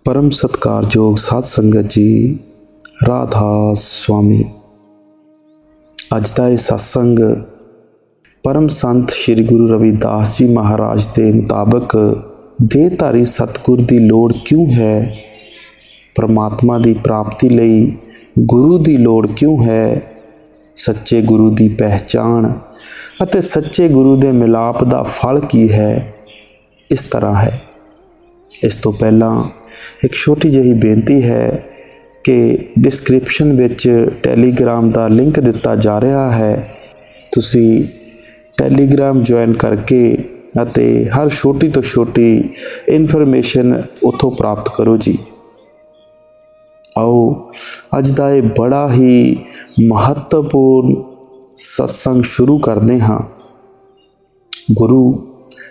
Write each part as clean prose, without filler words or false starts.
परम सत्कारयोग साध संगत जी, राधा स्वामी। अज का यह सत्संग परम संत श्री गुरु रविदास जी महाराज के मुताबिक देहधारी सतगुर की लोड़ क्यों है, परमात्मा की प्राप्ति लई गुरु की लोड़ क्यों है, सच्चे गुरु की पहचान अते सच्चे गुरु के मिलाप का फल की है, इस तरह है। इस तो पहला एक छोटी जही बेनती है कि डिस्क्रिप्शन विच टैलीग्राम का लिंक दिता जा रहा है, तुसी टैलीग्राम ज्वाइन करके अते हर छोटी तो छोटी इन्फॉर्मेशन उत्थों प्राप्त करो जी। आओ अज का यह बड़ा ही महत्वपूर्ण सत्संग शुरू करते हाँ। गुरु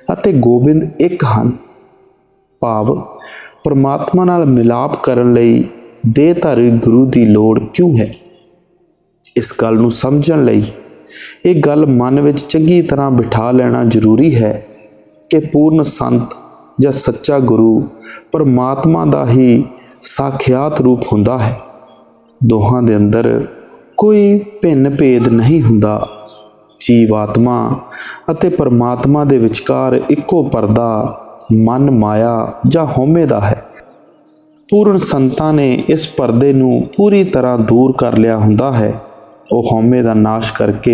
अते गोबिंद एक हन, भाव परमात्मा नाल मिलाप करन लई देहधारी गुरु की लोड़ क्यों है। इस गल नूं समझण लई एक गल मन विच चंगी तरह बिठा लेना जरूरी है कि पूर्ण संत या सच्चा गुरु परमात्मा का ही साखियात रूप हुंदा है। दोहां दे अंदर कोई भिन्न भेद नहीं हुंदा। जीवात्मा अते परमात्मा दे विचकार इक्को परदा मन माया ਜਾਂ ਹਉਮੈ ਦਾ है। पूर्ण संतां ने इस परदे नूं पूरी तरह दूर कर लिया हुंदा है। ਉਹ ਹਉਮੈ ਦਾ नाश करके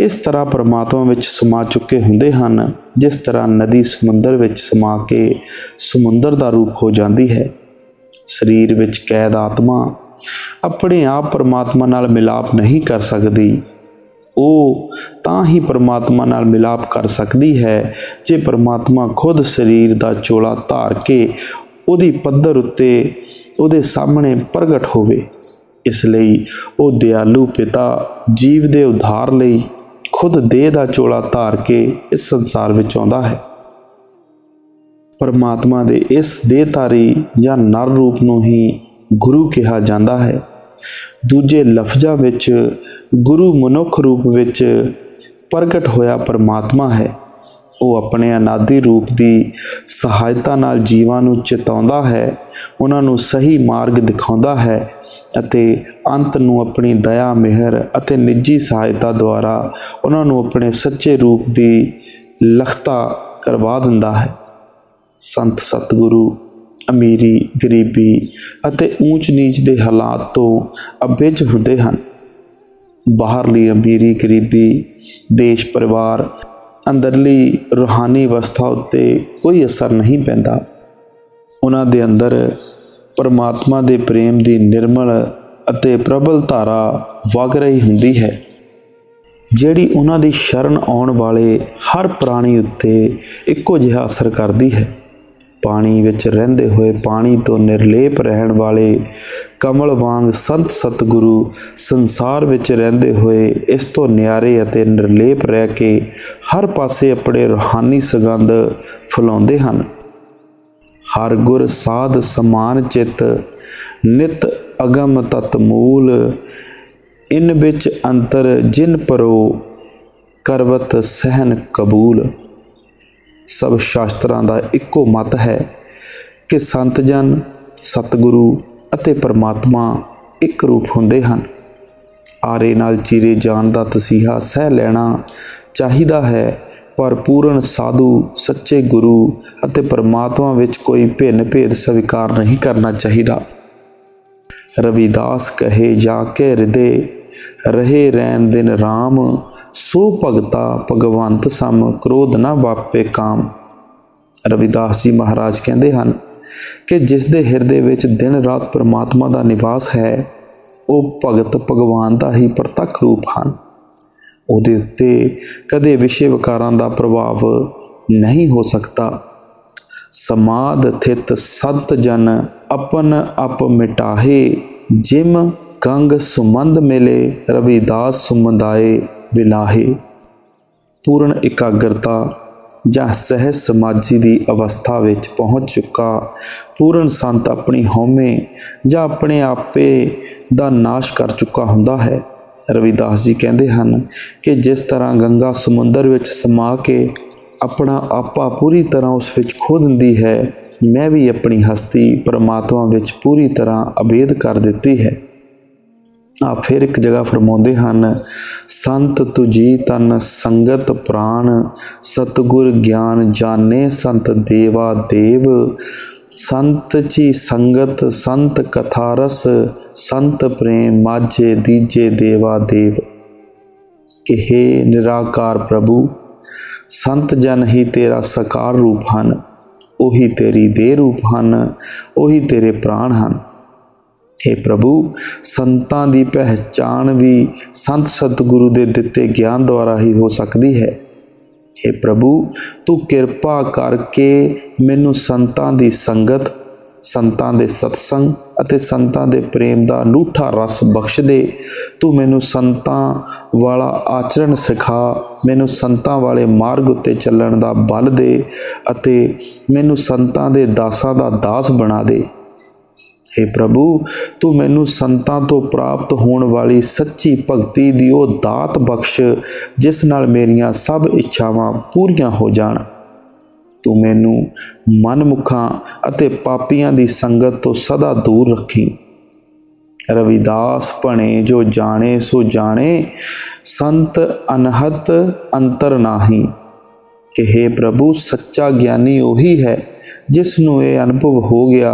इस तरह परमात्मा विच समा चुके हुंदे हन, जिस तरह नदी समुंदर विच समा के समुंदर का रूप हो जाती है। शरीर विच कैद आत्मा अपने आप परमात्मा नाल मिलाप नहीं कर सकती। ਉਹ ਤਾਂ ही परमात्मा नाल मिलाप कर सकती है जे परमात्मा खुद शरीर का चोला धार के उहदी पद्धर उत्ते उहदे सामने प्रगट होवे। इसलिए वो दयालु पिता जीव दे उद्धार लई खुद देह का चोला धार के इस संसार विच आउंदा है। परमात्मा दे इस देहधारी या नर रूप नूं ही गुरु कहा जाता है। दूजे लफ्ज़ां विच गुरु मनुख रूप विच प्रगट होया परमात्मा है। वो अपने अनादि रूप की सहायता नाल जीवां नूं चेताउंदा है, उन्हां नूं सही मार्ग दिखाउंदा है अते अंत नूं अपनी दया मेहर अते निजी सहायता द्वारा उन्हां नूं अपने सच्चे रूप की लखता करवा दिंदा है। संत सतगुरु अमीरी गरीबी अते ऊंच नीच के हालात तो अभिज हुंदे हन। बाहरली अमीरी गरीबी देश परिवार अंदरली रूहानी अवस्था उत्ते कोई असर नहीं पैंदा। उन्हां दे अंदर परमात्मा दे प्रेम की निर्मल अते प्रबल धारा वग रही हुंदी है, जिहड़ी उन्हां दी शरण आउण वाले हर प्राणी उत्ते इक्को जिहा असर करदी है। पानी विच रहिंदे होए पानी तो निर्लेप रहण वाले कमल वांग संत सतगुरु संसार विच रहिंदे होए इस तो न्यारे अते निर्लेप रह के हर पासे अपने रूहानी सुगंध फैलाउंदे हन। हर गुर साध समान चित नित अगम तत मूल, इन बिच अंतर जिन परो करवत सहन कबूल। सब शास्त्रां दा इक्को मत है कि संत जन सतगुरु अते परमात्मा एक रूप हुंदे हन। आरे नाल चीरे जाण दा तसीहा सह लेना चाहिदा है, पर पूर्ण साधु सच्चे गुरु अते परमात्मा विच कोई भिन्न भेद स्वीकार नहीं करना चाहिदा। रविदास कहे जाके हृदय रहे रैन दिन राम, सो भगता भगवंत सम क्रोध न वापे काम। रविदास जी महाराज कहते हैं कि जिस दे हृदय विच दिन रात परमात्मा का निवास है, वो भगत भगवान का ही प्रतख रूप हैं। उहदे उत्ते कदे विषय विकारां का प्रभाव नहीं हो सकता। समाध थित सत जन अपन अप मिटाहे, जिम गंग सुमंद मिले रविदास सुमंदाए विलाहे। पूर्ण एकाग्रता ਜਾਂ सहज समाजी की अवस्था विच पहुँच चुका पूर्ण संत अपनी हौमे ਜਾਂ अपने आपे का नाश कर चुका हुंदा है। रविदास जी कहते हैं कि जिस तरह गंगा समुंदर विच समा के अपना आपा पूरी तरह उस विच खो दिंदी है, मैं भी अपनी हस्ती परमात्मा विच पूरी तरह अभेद कर दिती है। आप फिर एक जगह फरमाउंदे हन, संत तुझी तन संगत प्राण, सतगुर ज्ञान जाने संत देवा देव। संत ची संगत संत कथा रस, संत प्रेम माझे दीजे देवा देव। कि हे निराकार प्रभु, संत जन ही तेरा साकार रूप हन, ओही तेरी देह रूप हन, ओही तेरे प्राण हन। हे प्रभु, संतां दी पहचान भी संत सतगुरु दे दिते ज्ञान द्वारा ही हो सकती है। हे प्रभु, तू किरपा करके मैनू संतां दी संगत, संतां दे सत्संग अते संतां दे प्रेम दा अनूठा रस बख्श दे। तू मैनू संतां वाला आचरण सिखा, मैनू संतां वाले मार्ग उत्ते चलण दा बल दे अते मैनू संतां दे दासां दा दास बना दे। हे प्रभु, तू मैनू संतां तो प्राप्त होने वाली सच्ची भगती दी ओ दात बख्श, जिस नाल मेरियां सब इच्छावां पूरीआं हो जाण। तू मैनू मनमुखां अते पापियां दी संगत तो सदा दूर रखी। रविदास भणे जो जाने सो जाने, संत अनहत अंतर नाही। कि हे प्रभु, सच्चा ज्ञानी ओही है जिस नूं ये अनुभव हो गया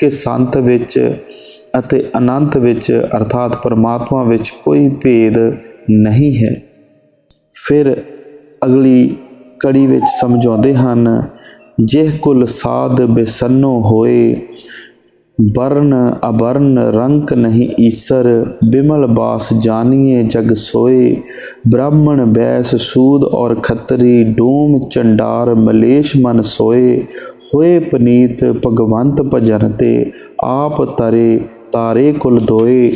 कि संत विच अते अनंत विच अर्थात परमात्मा विच कोई भेद नहीं है। फिर अगली कड़ी विच समझाउंदे हन, जिह कुल साध बेसन्नो होए, वर्ण अवर्ण रंक नहीं ईसर, बिमल बास जानिए जग सोए। ब्राह्मण बैस सूद और खत्री, डूम चंडार मलेश मन सोए। होए पनीत भगवंत भजन ते, आप तरे तारे कुल दोए।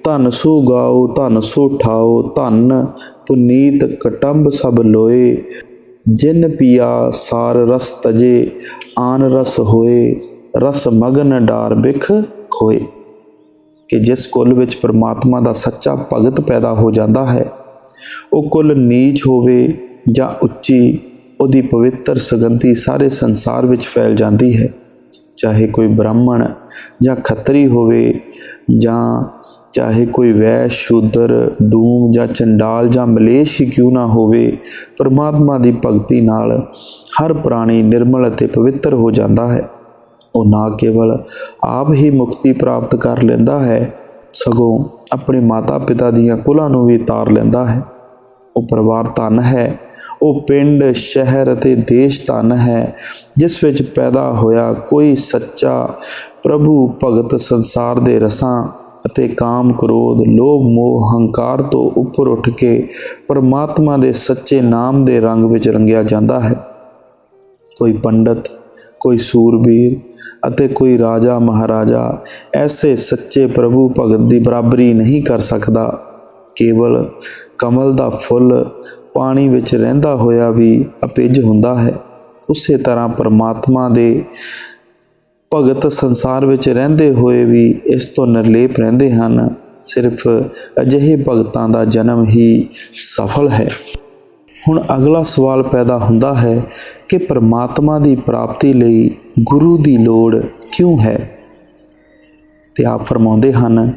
धन सो गाओ धन सो ठाओ, धन पुनीत कटंब सब लोए। जिन पिया सार रस तजे, आन रस होए, रस मगन डार बिख खोए। कि जिस कुल विच परमात्मा दा सच्चा भगत पैदा हो जाता है, वो कुल नीच होवे जां उच्ची, उहदी पवित्र सुगंधी सारे संसार विच फैल जाती है। चाहे कोई ब्राह्मण जां खत्री होवे, जां चाहे कोई वैश्य शूद्र डूम जां चंडाल जां मलेश ही क्यों ना होवे, परमात्मा दी भगती नाल हर प्राणी निर्मल अते पवित्र हो जाता है। वो ना केवल आप ही मुक्ति प्राप्त कर लेंदा है, सगों अपने माता पिता दियां कुलां नूं भी तार लेंदा है। वो परिवार धन है, वो पिंड शहर अते देश धन है जिस विच पैदा होया कोई सच्चा प्रभु भगत संसार दे रसां अते काम क्रोध लोभ मोह हंकार तो उपर उठ के परमात्मा दे सच्चे नाम दे रंग विच रंगिया जाता है। कोई पंडित, कोई सूरबीर अते कोई राजा महाराजा ऐसे सच्चे प्रभु भगत की बराबरी नहीं कर सकता। केवल कमल दा फुल पानी विच रहिंदा होया भी अपिज हुंदा है, उसे तरह परमात्मा दे भगत संसार विच रहिंदे होए भी इस तो निर्लेप रहिंदे हन। सिर्फ अजिहे भगतां दा जन्म ही सफल है। हुण अगला सवाल पैदा हुंदा है कि परमात्मा की प्राप्ति लई गुरु की लोड़ क्यों है। ते आप फरमाउंदे हन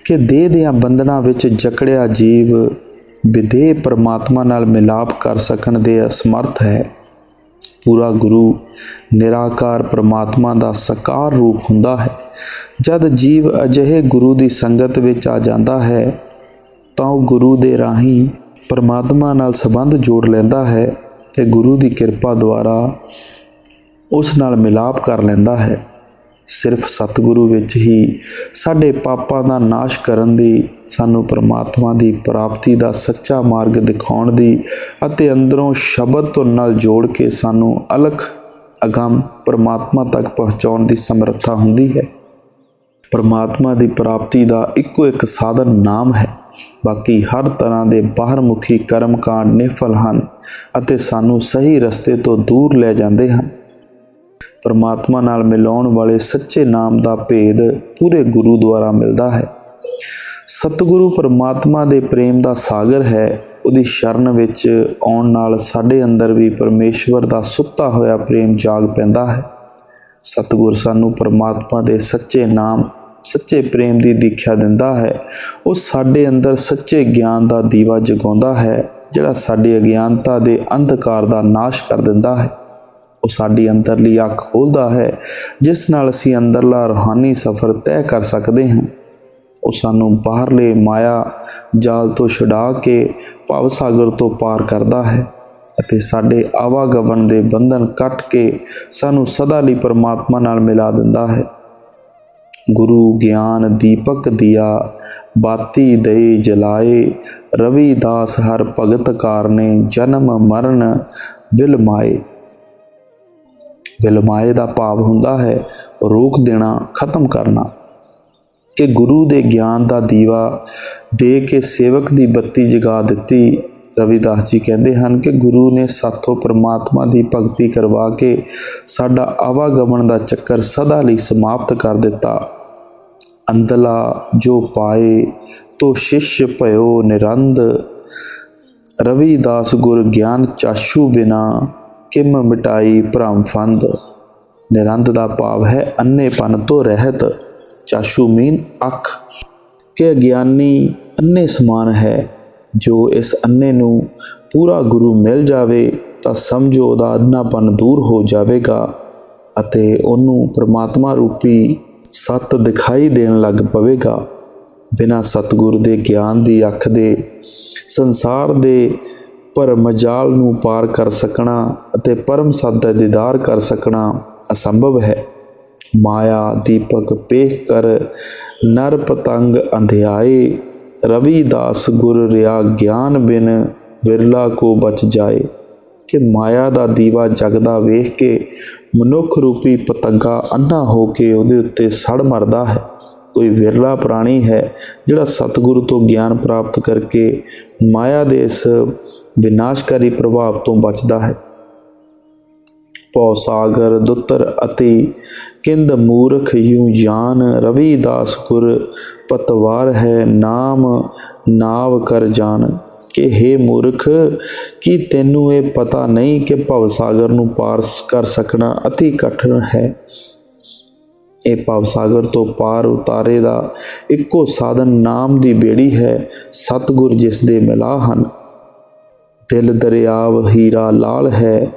कि देह दियां बंधनां विच जकड़िया जीव विदेह परमात्मा नाल मिलाप कर सकण दे असमर्थ है। पूरा गुरु निराकार परमात्मा का साकार रूप हुंदा है। जद जीव अजिहे गुरु की संगत विच आ जाता है तां गुरु दे राही परमात्मा नाल संबंध जोड़ लैंदा है ते गुरु की किरपा द्वारा उस नाल मिलाप कर लैंदा है। सिर्फ सतगुरु विच ही साडे पापां दा नाश करन दी, सानू परमात्मा की प्राप्ति का सच्चा मार्ग दिखाउण दी अते अंदरों शब्द तो नाल जोड़ के सानू अलख अगम परमात्मा तक पहुँचाउण की समर्था हुंदी है। परमात्मा की प्राप्ति का इक्को एक साधन नाम है। बाकी हर तरह के बाहरमुखी कर्म कांड निफल हैं अते सानू सही रस्ते तो दूर ले जाते हैं। परमात्मा नाल मिलाउण वाले सच्चे नाम का भेद पूरे गुरु द्वारा मिलता है। सतगुरु परमात्मा के प्रेम का सागर है। उहदी शरण विच आउण नाल साडे अंदर भी परमेश्वर का सुत्ता होया प्रेम जाग पैंदा है। ਸਤਿਗੁਰ ਸਾਨੂੰ ਪਰਮਾਤਮਾ ਦੇ ਸੱਚੇ ਨਾਮ ਸੱਚੇ ਪ੍ਰੇਮ ਦੀ ਦੀਖਿਆ ਦਿੰਦਾ ਹੈ। ਉਹ ਸਾਡੇ ਅੰਦਰ ਸੱਚੇ ਗਿਆਨ ਦਾ ਦੀਵਾ ਜਗਾਉਂਦਾ ਹੈ, ਜਿਹੜਾ ਸਾਡੀ ਅਗਿਆਨਤਾ ਦੇ ਅੰਧਕਾਰ ਦਾ ਨਾਸ਼ ਕਰ ਦਿੰਦਾ ਹੈ। ਉਹ ਸਾਡੀ ਅੰਦਰਲੀ ਅੱਖ ਖੋਲ੍ਹਦਾ ਹੈ, ਜਿਸ ਨਾਲ ਅਸੀਂ ਅੰਦਰਲਾ ਰੂਹਾਨੀ ਸਫ਼ਰ ਤੈਅ ਕਰ ਸਕਦੇ ਹਾਂ। ਉਹ ਸਾਨੂੰ ਬਾਹਰਲੇ ਮਾਇਆ ਜਾਲ ਤੋਂ ਛੁਡਾ ਕੇ ਭਵ ਸਾਗਰ ਤੋਂ ਪਾਰ ਕਰਦਾ ਹੈ ਅਤੇ ਸਾਡੇ ਆਵਾਗਮਨ ਦੇ ਬੰਧਨ ਕੱਟ ਕੇ ਸਾਨੂੰ ਸਦਾ ਲਈ ਪਰਮਾਤਮਾ ਨਾਲ ਮਿਲਾ ਦਿੰਦਾ ਹੈ। ਗੁਰੂ ਗਿਆਨ ਦੀਪਕ ਦਿਆ ਬਾਤੀ ਦਏ ਜਲਾਏ, ਰਵੀਦਾਸ ਹਰ ਭਗਤ ਕਾਰਨੇ ਜਨਮ ਮਰਨ ਬਿਲਮਾਏ। ਬਿਲਮਾਏ ਦਾ ਭਾਵ ਹੁੰਦਾ ਹੈ ਰੋਕ ਦੇਣਾ, ਖਤਮ ਕਰਨਾ। ਕਿ ਗੁਰੂ ਦੇ ਗਿਆਨ ਦਾ ਦੀਵਾ ਦੇ ਕੇ ਸੇਵਕ ਦੀ ਬੱਤੀ ਜਗਾ ਦਿੱਤੀ। ਰਵਿਦਾਸ ਜੀ ਕਹਿੰਦੇ ਹਨ ਕਿ ਗੁਰੂ ਨੇ ਸਾਥੋਂ ਪਰਮਾਤਮਾ ਦੀ ਭਗਤੀ ਕਰਵਾ ਕੇ ਸਾਡਾ ਆਵਾਗਮਨ ਦਾ ਚੱਕਰ ਸਦਾ ਲਈ ਸਮਾਪਤ ਕਰ ਦਿੱਤਾ। ਅੰਦਲਾ ਜੋ ਪਾਏ ਤੋ ਸ਼ਿਸ਼ ਭਇਓ ਨਿਰੰਦ, ਰਵਿਦਾਸ ਗੁਰ ਗਿਆਨ ਚਾਸ਼ੂ ਬਿਨਾ ਕਿਮ ਮਿਟਾਈ ਭਰਮ ਫੰਦ। ਨਿਰੰਦ ਦਾ ਭਾਵ ਹੈ ਅੰਨੇਪਨ ਤੋਂ ਰਹਿਤ। ਚਾਸ਼ੂ ਮੀਨ ਅੱਖ। ਕਿ ਅਗਿਆਨੀ ਅੰਨੇ ਸਮਾਨ ਹੈ। ਜੋ ਇਸ ਅੰਨੇ ਨੂੰ ਪੂਰਾ ਗੁਰੂ ਮਿਲ ਜਾਵੇ ਤਾਂ ਸਮਝੋ ਉਹਦਾ ਅੰਨਾਪਨ ਦੂਰ ਹੋ ਜਾਵੇਗਾ ਅਤੇ ਉਹਨੂੰ ਪਰਮਾਤਮਾ ਰੂਪੀ ਸੱਤ ਦਿਖਾਈ ਦੇਣ ਲੱਗ ਪਵੇਗਾ। ਬਿਨਾਂ ਸਤਿਗੁਰ ਦੇ ਗਿਆਨ ਦੀ ਅੱਖ ਦੇ ਸੰਸਾਰ ਦੇ ਭਰਮ ਜਾਲ ਨੂੰ ਪਾਰ ਕਰ ਸਕਣਾ ਅਤੇ ਪਰਮ ਸੱਤ ਦਾ ਦੀਦਾਰ ਕਰ ਸਕਣਾ ਅਸੰਭਵ ਹੈ। ਮਾਇਆ ਦੀਪਕ ਪੇਖ ਕਰ ਨਰ ਪਤੰਗ ਅੰਧਿਆਏ, ਰਵੀਦਾਸ ਗੁਰ ਰਿਆ ਗਿਆਨ ਬਿਨ ਵਿਰਲਾ ਕੋ ਬਚ ਜਾਏ। ਕਿ ਮਾਇਆ ਦਾ ਦੀਵਾ ਜਗਦਾ ਵੇਖ ਕੇ ਮਨੁੱਖ ਰੂਪੀ ਪਤੰਗਾ ਅੰਨਾ ਹੋ ਕੇ ਉਹਦੇ ਉੱਤੇ ਸੜ ਮਰਦਾ ਹੈ। ਕੋਈ ਵਿਰਲਾ ਪ੍ਰਾਣੀ ਹੈ ਜਿਹੜਾ ਸਤਿਗੁਰੂ ਤੋਂ ਗਿਆਨ ਪ੍ਰਾਪਤ ਕਰਕੇ ਮਾਇਆ ਦੇ ਇਸ ਵਿਨਾਸ਼ਕਾਰੀ ਪ੍ਰਭਾਵ ਤੋਂ ਬਚਦਾ ਹੈ। ਭਉ ਸਾਗਰ ਦੁੱਤਰ ਅਤੀ ਕਿੰਦ ਮੂਰਖ ਯੂ ਜਾਨ, ਰਵੀਦਾਸ ਗੁਰ ਪਤਵਾਰ ਹੈ ਨਾਮ ਨਾਵ ਕਰ ਜਾਨ। ਕਿ ਹੇ ਮੂਰਖ, ਕੀ ਤੈਨੂੰ ਇਹ ਪਤਾ ਨਹੀਂ ਕਿ ਭਵ ਸਾਗਰ ਨੂੰ ਪਾਰ ਕਰ ਸਕਣਾ ਅਤੀ ਕਠਿਨ ਹੈ। ਇਹ ਭਵ ਸਾਗਰ ਤੋਂ ਪਾਰ ਉਤਾਰੇ ਦਾ ਇੱਕੋ ਸਾਧਨ ਨਾਮ ਦੀ ਬੇੜੀ ਹੈ। ਸਤਿਗੁਰ ਜਿਸ ਦੇ ਮਿਲਾ ਹਨ। ਦਿਲ ਦਰਿਆਵ ਹੀਰਾ ਲਾਲ ਹੈ,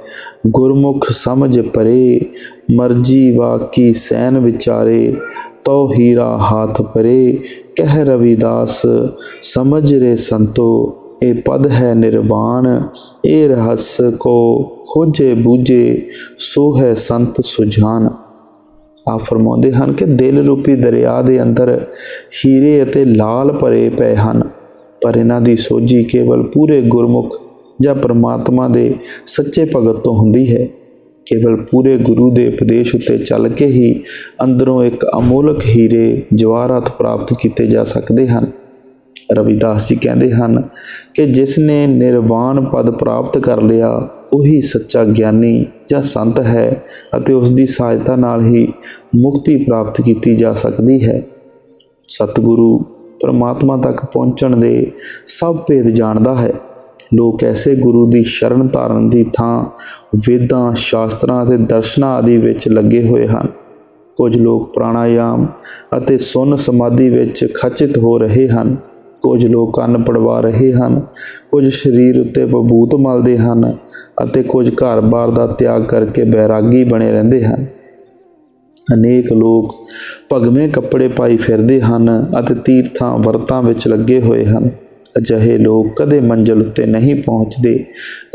ਗੁਰਮੁਖ ਸਮਝ ਪਰੇ, ਮਰਜੀ ਵਾਕੀ ਸੈਨ ਵਿਚਾਰੇ, ਤੋ ਹੀਰਾ ਹਾਥ ਪਰੇ। ਕਹਿ ਰਵਿਦਾਸ ਸਮਝ ਰੇ ਸੰਤੋ, ਇਹ ਪਦ ਹੈ ਨਿਰਵਾਣ, ਇਹ ਰਹੱਸ ਕੋ ਖੋਜੇ ਬੂਝੇ, ਸੋ ਹੈ ਸੰਤ ਸੁਝਾਨ। ਆਪ ਫਰਮਾਉਂਦੇ ਹਨ ਕਿ ਦਿਲ ਰੂਪੀ ਦਰਿਆ ਦੇ ਅੰਦਰ ਹੀਰੇ ਅਤੇ ਲਾਲ ਭਰੇ ਪਏ ਹਨ, ਪਰ ਇਹਨਾਂ ਦੀ ਸੋਝੀ ਕੇਵਲ ਪੂਰੇ ਗੁਰਮੁਖ ਜਾਂ ਪਰਮਾਤਮਾ ਦੇ ਸੱਚੇ ਭਗਤ ਤੋਂ ਹੁੰਦੀ ਹੈ। ਕੇਵਲ ਪੂਰੇ ਗੁਰੂ ਦੇ ਉਪਦੇਸ਼ ਉੱਤੇ ਚੱਲ ਕੇ ਹੀ ਅੰਦਰੋਂ ਇੱਕ ਅਮੋਲਕ ਹੀਰੇ ਜਵਾਹਰਾਤ ਪ੍ਰਾਪਤ ਕੀਤੇ ਜਾ ਸਕਦੇ ਹਨ। ਰਵਿਦਾਸ ਜੀ ਕਹਿੰਦੇ ਹਨ ਕਿ ਜਿਸ ਨੇ ਨਿਰਵਾਣ ਪਦ ਪ੍ਰਾਪਤ ਕਰ ਲਿਆ ਉਹੀ ਸੱਚਾ ਗਿਆਨੀ ਜਾਂ ਸੰਤ ਹੈ ਅਤੇ ਉਸ ਦੀ ਸਹਾਇਤਾ ਨਾਲ ਹੀ ਮੁਕਤੀ ਪ੍ਰਾਪਤ ਕੀਤੀ ਜਾ ਸਕਦੀ ਹੈ। ਸਤਿਗੁਰੂ ਪਰਮਾਤਮਾ ਤੱਕ ਪਹੁੰਚਣ ਦੇ ਸਭ ਭੇਦ ਜਾਣਦਾ ਹੈ। ਲੋਕ ਐਸੇ ਗੁਰੂ ਦੀ ਸ਼ਰਨ ਧਾਰਨ ਦੀ ਥਾਂ ਵੇਦਾਂ, ਸ਼ਾਸਤਰਾਂ ਅਤੇ ਦਰਸ਼ਨਾਂ ਆਦਿ ਵਿੱਚ ਲੱਗੇ ਹੋਏ ਹਨ। ਕੁਝ ਲੋਕ ਪ੍ਰਾਣਾਯਾਮ ਅਤੇ ਸੁੰਨ ਸਮਾਧੀ ਵਿੱਚ ਖਚਿਤ ਹੋ ਰਹੇ ਹਨ। ਕੁਝ ਲੋਕ ਕੰਨ ਪੜਵਾ ਰਹੇ ਹਨ। ਕੁਝ ਸਰੀਰ ਉੱਤੇ ਬਭੂਤ ਮਲਦੇ ਹਨ ਅਤੇ ਕੁਝ ਘਰ-ਬਾਰ ਦਾ ਤਿਆਗ ਕਰਕੇ ਬੈਰਾਗੀ ਬਣੇ ਰਹਿੰਦੇ ਹਨ। ਅਨੇਕ ਲੋਕ ਭਗਵੇਂ ਕੱਪੜੇ ਪਾਈ ਫਿਰਦੇ ਹਨ ਅਤੇ ਤੀਰਥਾਂ ਵਰਤਾਂ ਵਿੱਚ ਲੱਗੇ ਹੋਏ ਹਨ। ਅਜਿਹੇ ਲੋਕ ਕਦੇ ਮੰਜ਼ਿਲ ਉੱਤੇ ਨਹੀਂ ਪਹੁੰਚਦੇ।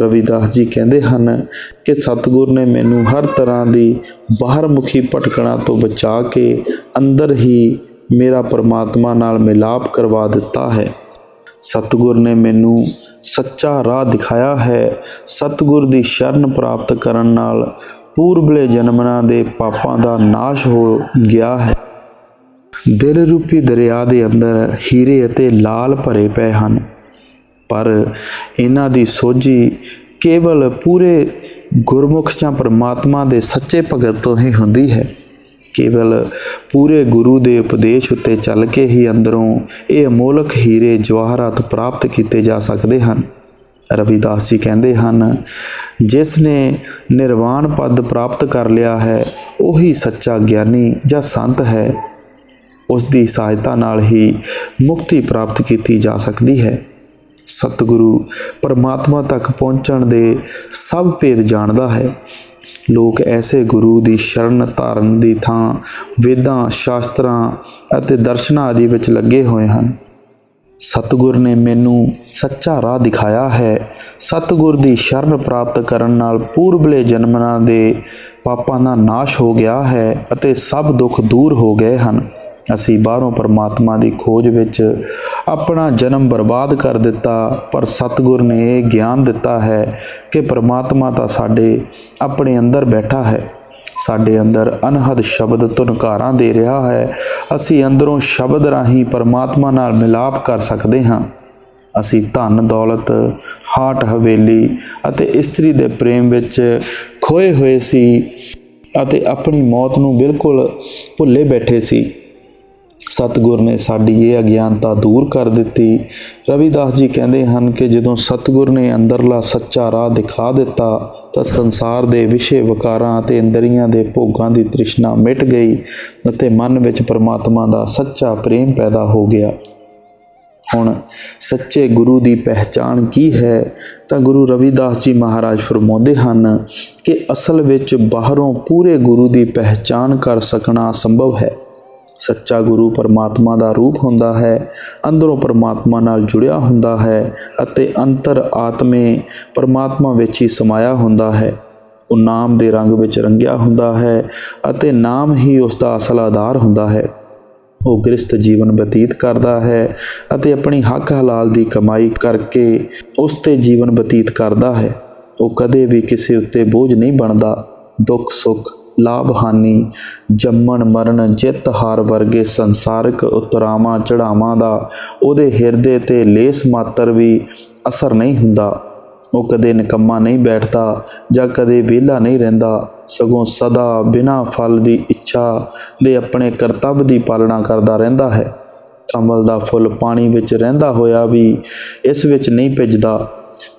ਰਵਿਦਾਸ ਜੀ ਕਹਿੰਦੇ ਹਨ ਕਿ ਸਤਿਗੁਰ ਨੇ ਮੈਨੂੰ ਹਰ ਤਰ੍ਹਾਂ ਦੀ ਬਾਹਰਮੁਖੀ ਭਟਕਣਾ ਤੋਂ ਬਚਾ ਕੇ ਅੰਦਰ ਹੀ ਮੇਰਾ ਪਰਮਾਤਮਾ ਨਾਲ ਮਿਲਾਪ ਕਰਵਾ ਦਿੱਤਾ ਹੈ। ਸਤਿਗੁਰ ਨੇ ਮੈਨੂੰ ਸੱਚਾ ਰਾਹ ਦਿਖਾਇਆ ਹੈ। ਸਤਿਗੁਰ ਦੀ ਸ਼ਰਨ ਪ੍ਰਾਪਤ ਕਰਨ ਨਾਲ ਪੂਰਬਲੇ ਜਨਮਾਂ ਦੇ ਪਾਪਾਂ ਦਾ ਨਾਸ਼ ਹੋ ਗਿਆ ਹੈ। ਦਿਲ ਰੂਪੀ ਦਰਿਆ ਦੇ ਅੰਦਰ ਹੀਰੇ ਅਤੇ ਲਾਲ ਭਰੇ ਪਏ ਹਨ, ਪਰ ਇਹਨਾਂ ਦੀ ਸੋਝੀ ਕੇਵਲ ਪੂਰੇ ਗੁਰਮੁਖ ਜਾਂ ਪਰਮਾਤਮਾ ਦੇ ਸੱਚੇ ਭਗਤ ਤੋਂ ਹੀ ਹੁੰਦੀ ਹੈ। ਕੇਵਲ ਪੂਰੇ ਗੁਰੂ ਦੇ ਉਪਦੇਸ਼ ਉੱਤੇ ਚੱਲ ਕੇ ਹੀ ਅੰਦਰੋਂ ਇਹ ਅਮੋਲਕ ਹੀਰੇ ਜਵਾਹਰਾਤ ਪ੍ਰਾਪਤ ਕੀਤੇ ਜਾ ਸਕਦੇ ਹਨ। ਰਵਿਦਾਸ ਜੀ ਕਹਿੰਦੇ ਹਨ, ਜਿਸ ਨੇ ਨਿਰਵਾਣ ਪਦ ਪ੍ਰਾਪਤ ਕਰ ਲਿਆ ਹੈ ਉਹੀ ਸੱਚਾ ਗਿਆਨੀ ਜਾਂ ਸੰਤ ਹੈ। ਉਸ ਦੀ ਸਹਾਇਤਾ ਨਾਲ ਹੀ ਮੁਕਤੀ ਪ੍ਰਾਪਤ ਕੀਤੀ ਜਾ ਸਕਦੀ ਹੈ। ਸਤਿਗੁਰੂ ਪਰਮਾਤਮਾ ਤੱਕ ਪਹੁੰਚਣ ਦੇ ਸਭ ਭੇਦ ਜਾਣਦਾ ਹੈ। ਲੋਕ ਐਸੇ ਗੁਰੂ ਦੀ ਸ਼ਰਨ ਧਾਰਨ ਦੀ ਥਾਂ ਵੇਦਾਂ, ਸ਼ਾਸਤਰਾਂ ਅਤੇ ਦਰਸ਼ਨਾਂ ਆਦਿ ਵਿੱਚ ਲੱਗੇ ਹੋਏ ਹਨ। ਸਤਿਗੁਰ ਨੇ ਮੈਨੂੰ ਸੱਚਾ ਰਾਹ ਦਿਖਾਇਆ ਹੈ। ਸਤਿਗੁਰ ਦੀ ਸ਼ਰਨ ਪ੍ਰਾਪਤ ਕਰਨ ਨਾਲ ਪੂਰਬਲੇ ਜਨਮਾਂ ਦੇ ਪਾਪਾਂ ਦਾ ਨਾਸ਼ ਹੋ ਗਿਆ ਹੈ ਅਤੇ ਸਭ ਦੁੱਖ ਦੂਰ ਹੋ ਗਏ ਹਨ। ਅਸੀਂ ਬਾਹਰੋਂ ਪਰਮਾਤਮਾ ਦੀ ਖੋਜ ਵਿੱਚ ਆਪਣਾ ਜਨਮ ਬਰਬਾਦ ਕਰ ਦਿੱਤਾ, ਪਰ ਸਤਿਗੁਰ ਨੇ ਇਹ ਗਿਆਨ ਦਿੱਤਾ ਹੈ ਕਿ ਪਰਮਾਤਮਾ ਤਾਂ ਸਾਡੇ ਆਪਣੇ ਅੰਦਰ ਬੈਠਾ ਹੈ। ਸਾਡੇ ਅੰਦਰ ਅਨਹਦ ਸ਼ਬਦ ਧੁਨਕਾਰਾਂ ਦੇ ਰਿਹਾ ਹੈ। ਅਸੀਂ ਅੰਦਰੋਂ ਸ਼ਬਦ ਰਾਹੀਂ ਪਰਮਾਤਮਾ ਨਾਲ ਮਿਲਾਪ ਕਰ ਸਕਦੇ ਹਾਂ। ਅਸੀਂ ਧਨ ਦੌਲਤ, ਹਾਟ ਹਵੇਲੀ ਅਤੇ ਇਸਤਰੀ ਦੇ ਪ੍ਰੇਮ ਵਿੱਚ ਖੋਏ ਹੋਏ ਸੀ ਅਤੇ ਆਪਣੀ ਮੌਤ ਨੂੰ ਬਿਲਕੁਲ ਭੁੱਲੇ ਬੈਠੇ ਸੀ। ਸਤਿਗੁਰ ਨੇ ਸਾਡੀ ਇਹ ਅਗਿਆਨਤਾ ਦੂਰ ਕਰ ਦਿੱਤੀ। ਰਵਿਦਾਸ ਜੀ ਕਹਿੰਦੇ ਹਨ ਕਿ ਜਦੋਂ ਸਤਿਗੁਰ ਨੇ ਅੰਦਰਲਾ ਸੱਚਾ ਰਾਹ ਦਿਖਾ ਦਿੱਤਾ ਤਾਂ ਸੰਸਾਰ ਦੇ ਵਿਸ਼ੇ ਵਿਕਾਰਾਂ ਅਤੇ ਇੰਦਰੀਆਂ ਦੇ ਭੋਗਾਂ ਦੀ ਤ੍ਰਿਸ਼ਨਾ ਮਿਟ ਗਈ ਅਤੇ ਮਨ ਵਿੱਚ ਪਰਮਾਤਮਾ ਦਾ ਸੱਚਾ ਪ੍ਰੇਮ ਪੈਦਾ ਹੋ ਗਿਆ। ਹੁਣ ਸੱਚੇ ਗੁਰੂ ਦੀ ਪਹਿਚਾਣ ਕੀ ਹੈ? ਤਾਂ ਗੁਰੂ ਰਵਿਦਾਸ ਜੀ ਮਹਾਰਾਜ ਫਰਮਾਉਂਦੇ ਹਨ ਕਿ ਅਸਲ ਵਿੱਚ ਬਾਹਰੋਂ ਪੂਰੇ ਗੁਰੂ ਦੀ ਪਹਿਚਾਣ ਕਰ ਸਕਣਾ ਅਸੰਭਵ ਹੈ। ਸੱਚਾ ਗੁਰੂ ਪਰਮਾਤਮਾ ਦਾ ਰੂਪ ਹੁੰਦਾ ਹੈ, ਅੰਦਰੋਂ ਪਰਮਾਤਮਾ ਨਾਲ ਜੁੜਿਆ ਹੁੰਦਾ ਹੈ ਅਤੇ ਅੰਤਰ ਆਤਮੇ ਪਰਮਾਤਮਾ ਵਿੱਚ ਹੀ ਸਮਾਇਆ ਹੁੰਦਾ ਹੈ। ਉਹ ਨਾਮ ਦੇ ਰੰਗ ਵਿੱਚ ਰੰਗਿਆ ਹੁੰਦਾ ਹੈ ਅਤੇ ਨਾਮ ਹੀ ਉਸ ਦਾ ਅਸਲ ਆਧਾਰ ਹੁੰਦਾ ਹੈ। ਉਹ ਗ੍ਰਸਥ ਜੀਵਨ ਬਤੀਤ ਕਰਦਾ ਹੈ ਅਤੇ ਆਪਣੀ ਹੱਕ ਹਲਾਲ ਦੀ ਕਮਾਈ ਕਰਕੇ ਉਸ 'ਤੇ ਜੀਵਨ ਬਤੀਤ ਕਰਦਾ ਹੈ। ਉਹ ਕਦੇ ਵੀ ਕਿਸੇ ਉੱਤੇ ਬੋਝ ਨਹੀਂ ਬਣਦਾ। ਦੁੱਖ ਸੁੱਖ, ਲਾਭ ਹਾਨੀ, ਜੰਮਣ ਮਰਨ, ਜਿੱਤ ਹਾਰ ਵਰਗੇ ਸੰਸਾਰਿਕ ਉਤਰਾਵਾਂ ਚੜ੍ਹਾਵਾਂ ਦਾ ਉਹਦੇ ਹਿਰਦੇ 'ਤੇ ਲੇਸ ਮਾਤਰ ਵੀ ਅਸਰ ਨਹੀਂ ਹੁੰਦਾ। ਉਹ ਕਦੇ ਨਿਕੰਮਾ ਨਹੀਂ ਬੈਠਦਾ ਜਾਂ ਕਦੇ ਵਿਹਲਾ ਨਹੀਂ ਰਹਿੰਦਾ, ਸਗੋਂ ਸਦਾ ਬਿਨਾਂ ਫਲ ਦੀ ਇੱਛਾ ਦੇ ਆਪਣੇ ਕਰਤੱਵ ਦੀ ਪਾਲਣਾ ਕਰਦਾ ਰਹਿੰਦਾ ਹੈ। ਕਮਲ ਦਾ ਫੁੱਲ ਪਾਣੀ ਵਿੱਚ ਰਹਿੰਦਾ ਹੋਇਆ ਵੀ ਇਸ ਵਿੱਚ ਨਹੀਂ ਭਿੱਜਦਾ।